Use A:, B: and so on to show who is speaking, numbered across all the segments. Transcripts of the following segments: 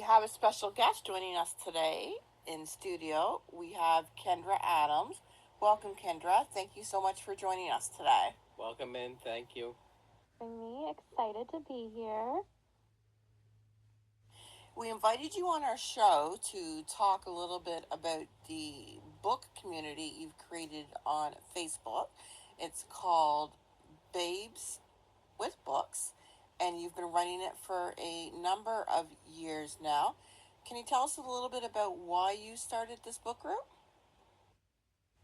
A: have a special guest joining us today in studio. We have Kendra Adams. Welcome, Kendra. Thank you so much for joining us today.
B: Welcome in. Thank you.
C: Me excited to be here.
A: We invited you on our show to talk a little bit about the book community you've created on Facebook. It's called Babes with Books, and you've been running it for a number of years now. Can you tell us a little bit about why you started this book group?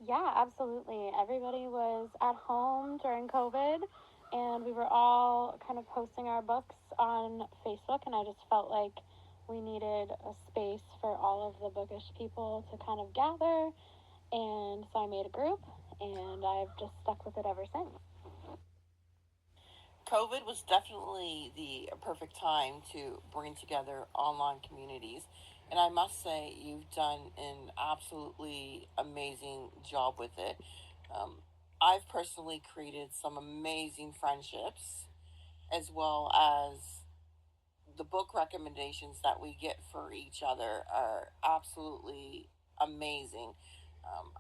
C: Yeah, absolutely. Everybody was at home during COVID, and we were all kind of posting our books on Facebook, and I just felt like we needed a space for all of the bookish people to kind of gather, and so I made a group, and I've just stuck with it ever since.
A: COVID was definitely the perfect time to bring together online communities. And I must say, you've done an absolutely amazing job with it. Um, I've personally created some amazing friendships, as well as the book recommendations that we get for each other are absolutely amazing.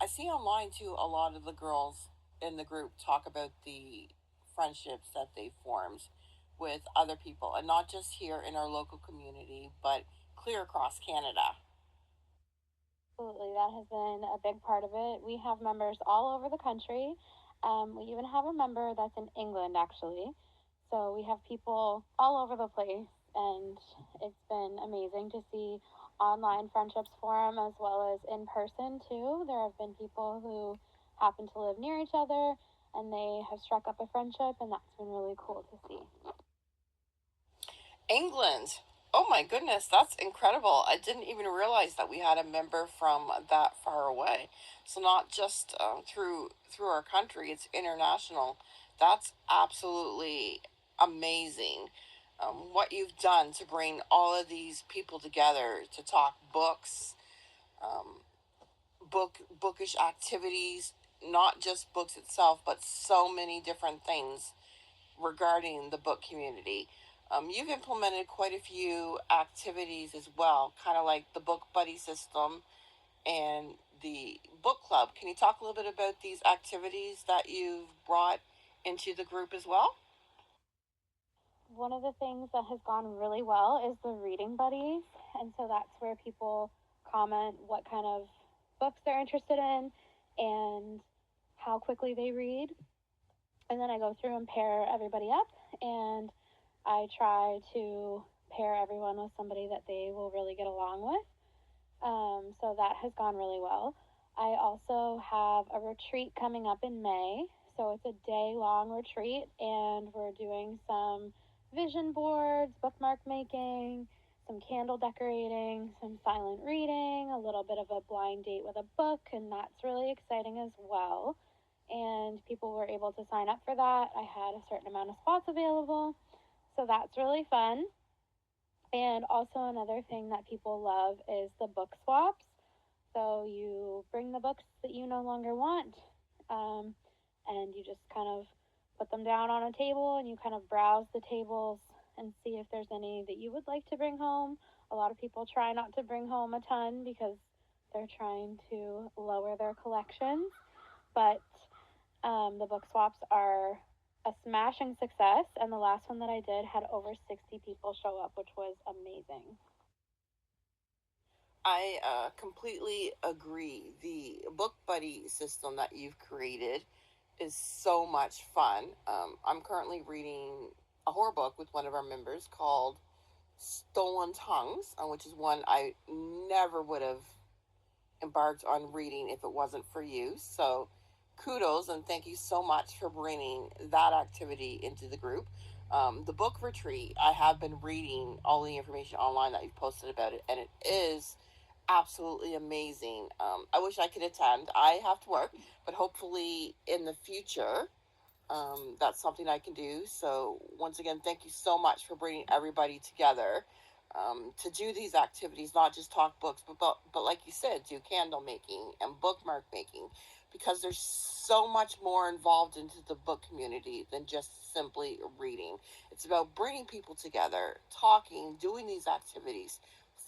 A: I see online too a lot of the girls in the group talk about the friendships that they formed with other people, and not just here in our local community, but clear across Canada.
C: Absolutely, that has been a big part of it. We have members all over the country. We even have a member that's in England, actually. So we have people all over the place, and it's been amazing to see online friendships form as well as in person, too. There have been people who happen to live near each other, and they have struck up a friendship, and that's been really cool to see.
A: England. Oh my goodness, that's incredible. I didn't even realize that we had a member from that far away. So not just through our country, it's international. That's absolutely amazing. What you've done to bring all of these people together to talk books, um, bookish activities, not just books itself, but so many different things regarding the book community. You've implemented quite a few activities as well, kind of like the book buddy system and the book club. Can you talk a little bit about these activities that you've brought into the group as well?
C: One of the things that has gone really well is the reading buddies. And so that's where people comment what kind of books they're interested in and how quickly they read. And then I go through and pair everybody up, and I try to pair everyone with somebody that they will really get along with. So that has gone really well. I also have a retreat coming up in May. So it's a day long retreat, and we're doing some vision boards, bookmark making, some candle decorating, some silent reading, a little bit of a blind date with a book, and that's really exciting as well. And people were able to sign up for that. I had a certain amount of spots available, so that's really fun. And also, another thing that people love is the book swaps. So you bring the books that you no longer want, um, and you just kind of put them down on a table, and you kind of browse the tables and see if there's any that you would like to bring home. A lot of people try not to bring home a ton because they're trying to lower their collections, but the book swaps are a smashing success, and the last one that I did had over 60 people show up, which was amazing.
A: I completely agree. The book buddy system that you've created is so much fun. I'm currently reading a horror book with one of our members called Stolen Tongues, which is one I never would have embarked on reading if it wasn't for you. So kudos and thank you so much for bringing that activity into the group. The book retreat, I have been reading all the information online that you've posted about it, and it is absolutely amazing. I wish I could attend. I have to work, but hopefully in the future, that's something I can do. So, once again, thank you so much for bringing everybody together to do these activities, not just talk books, but like you said, do candle making and bookmark making, because there's so much more involved into the book community than just simply reading. It's about bringing people together, talking, doing these activities,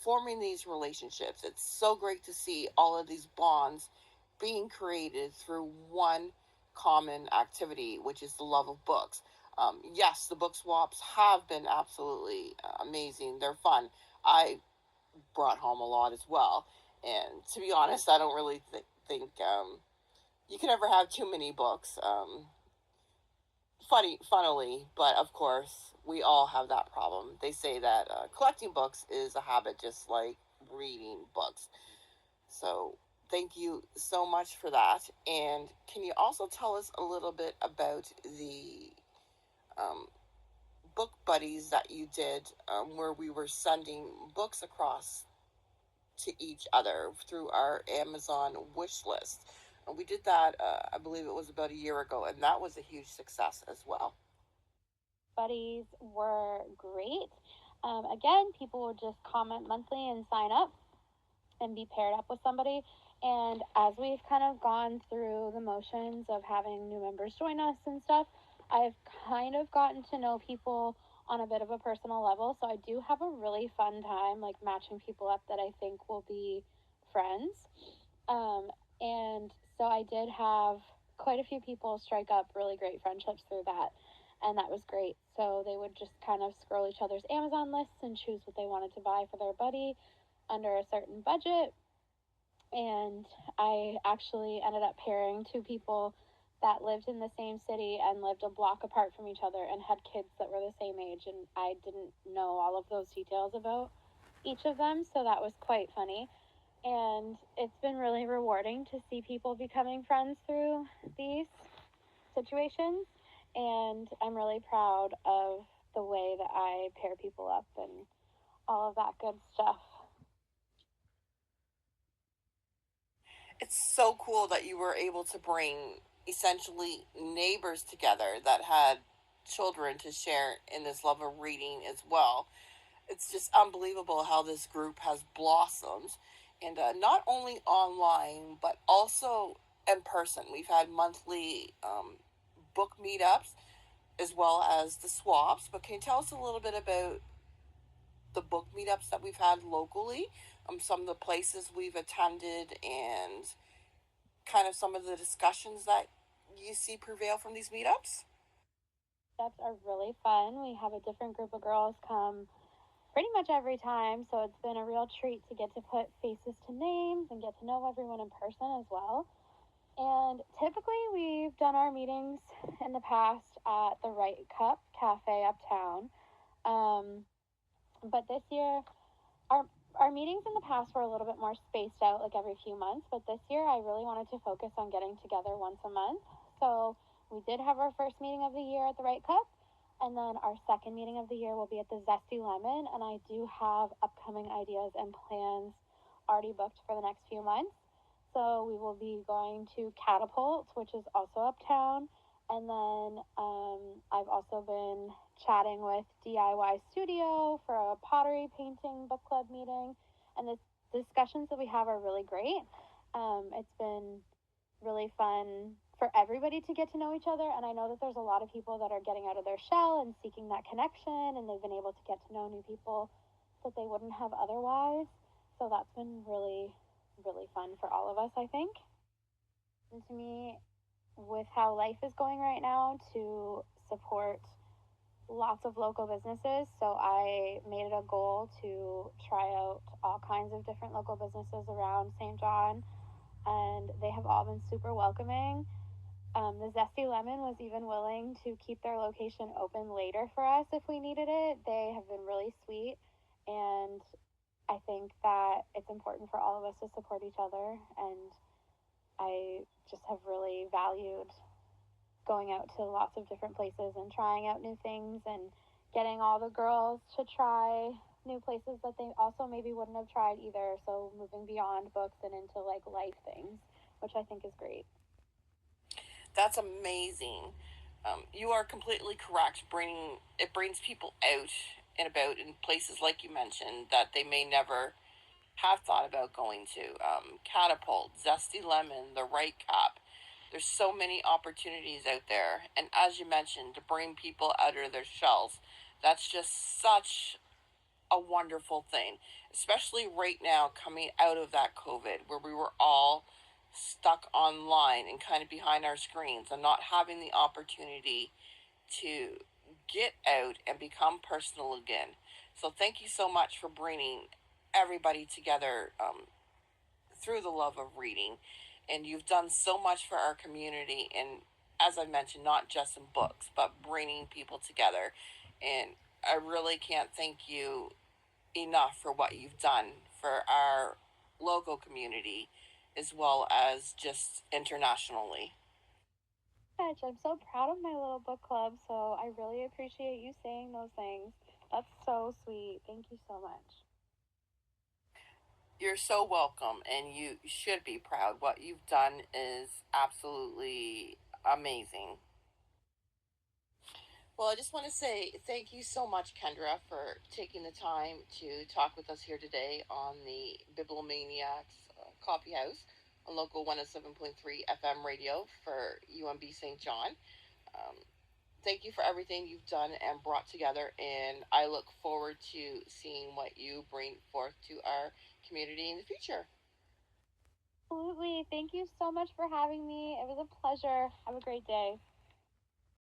A: forming these relationships. It's so great to see all of these bonds being created through one common activity, which is the love of books. Yes, the book swaps have been absolutely amazing. They're fun. I brought home a lot as well. And to be honest, I don't really think you can ever have too many books. Funnily, but of course, we all have that problem. They say that collecting books is a habit just like reading books. So, thank you so much for that. And can you also tell us a little bit about the um, book buddies that you did, where we were sending books across to each other through our Amazon wish list? And we did that, I believe it was about a year ago, and that was a huge success as well.
C: Buddies were great. Again, people would just comment monthly and sign up and be paired up with somebody. And as we've kind of gone through the motions of having new members join us and stuff, I've kind of gotten to know people on a bit of a personal level. So I do have a really fun time, like matching people up that I think will be friends. Um, and so I did have quite a few people strike up really great friendships through that. And that was great. So they would just kind of scroll each other's Amazon lists and choose what they wanted to buy for their buddy under a certain budget. And I actually ended up pairing two people that lived in the same city and lived a block apart from each other and had kids that were the same age. And I didn't know all of those details about each of them. So that was quite funny. And it's been really rewarding to see people becoming friends through these situations. And I'm really proud of the way that I pair people up and all of that good stuff.
A: It's so cool that you were able to bring essentially neighbors together that had children to share in this love of reading as well. It's just unbelievable how this group has blossomed, and not only online but also in person. We've had monthly book meetups as well as the swaps. But can you tell us a little bit about the book meetups that we've had locally, some of the places we've attended, and kind of some of the discussions that you see prevail from these meetups?
C: Meetups are really fun. We have a different group of girls come pretty much every time, so it's been a real treat to get to put faces to names and get to know everyone in person as well. And typically, we've done our meetings in the past at the Right Cup Cafe uptown. Um, but this year, our our meetings in the past were a little bit more spaced out, like every few months. But this year, I really wanted to focus on getting together once a month. So we did have our first meeting of the year at the Right Cup, and then our second meeting of the year will be at the Zesty Lemon. And I do have upcoming ideas and plans already booked for the next few months. So we will be going to Catapult, which is also uptown. And then I've also been chatting with DIY Studio for a pottery painting book club meeting. And the discussions that we have are really great. It's been really fun for everybody to get to know each other. And I know that there's a lot of people that are getting out of their shell and seeking that connection, and they've been able to get to know new people that they wouldn't have otherwise. So that's been really, really fun for all of us, I think. And to me, with how life is going right now, to support lots of local businesses. So I made it a goal to try out all kinds of different local businesses around St. John, and they have all been super welcoming. The Zesty Lemon was even willing to keep their location open later for us if we needed it. They have been really sweet, and I think that it's important for all of us to support each other. And I just have really valued going out to lots of different places and trying out new things and getting all the girls to try new places that they also maybe wouldn't have tried either. So moving beyond books and into like life things, which I think is great.
A: That's amazing. You are completely correct. Bringing it brings people out and about in places like you mentioned that they may never have thought about going to. Catapult, Zesty Lemon, the Right Cup. There's so many opportunities out there, and as you mentioned, to bring people out of their shells, that's just such a wonderful thing, especially right now coming out of that COVID where we were all stuck online and kind of behind our screens and not having the opportunity to get out and become personal again. So thank you so much for bringing everybody together through the love of reading. And you've done so much for our community. And as I mentioned, not just in books, but bringing people together. And I really can't thank you enough for what you've done for our local community as well as just internationally.
C: Gosh, I'm so proud of my little book club, so I really appreciate you saying those things. That's so sweet. Thank you so much.
A: You're so welcome, and you should be proud. What you've done is absolutely amazing. Well, I just want to say thank you so much, Kendra, for taking the time to talk with us here today on the Bibliomaniacs Coffee House on local 107.3 FM radio for UMB St. John. Um, Thank you for everything you've done and brought together, and I look forward to seeing what you bring forth to our community in the future.
C: Absolutely. Thank you so much for having me. It was a pleasure. Have a great day.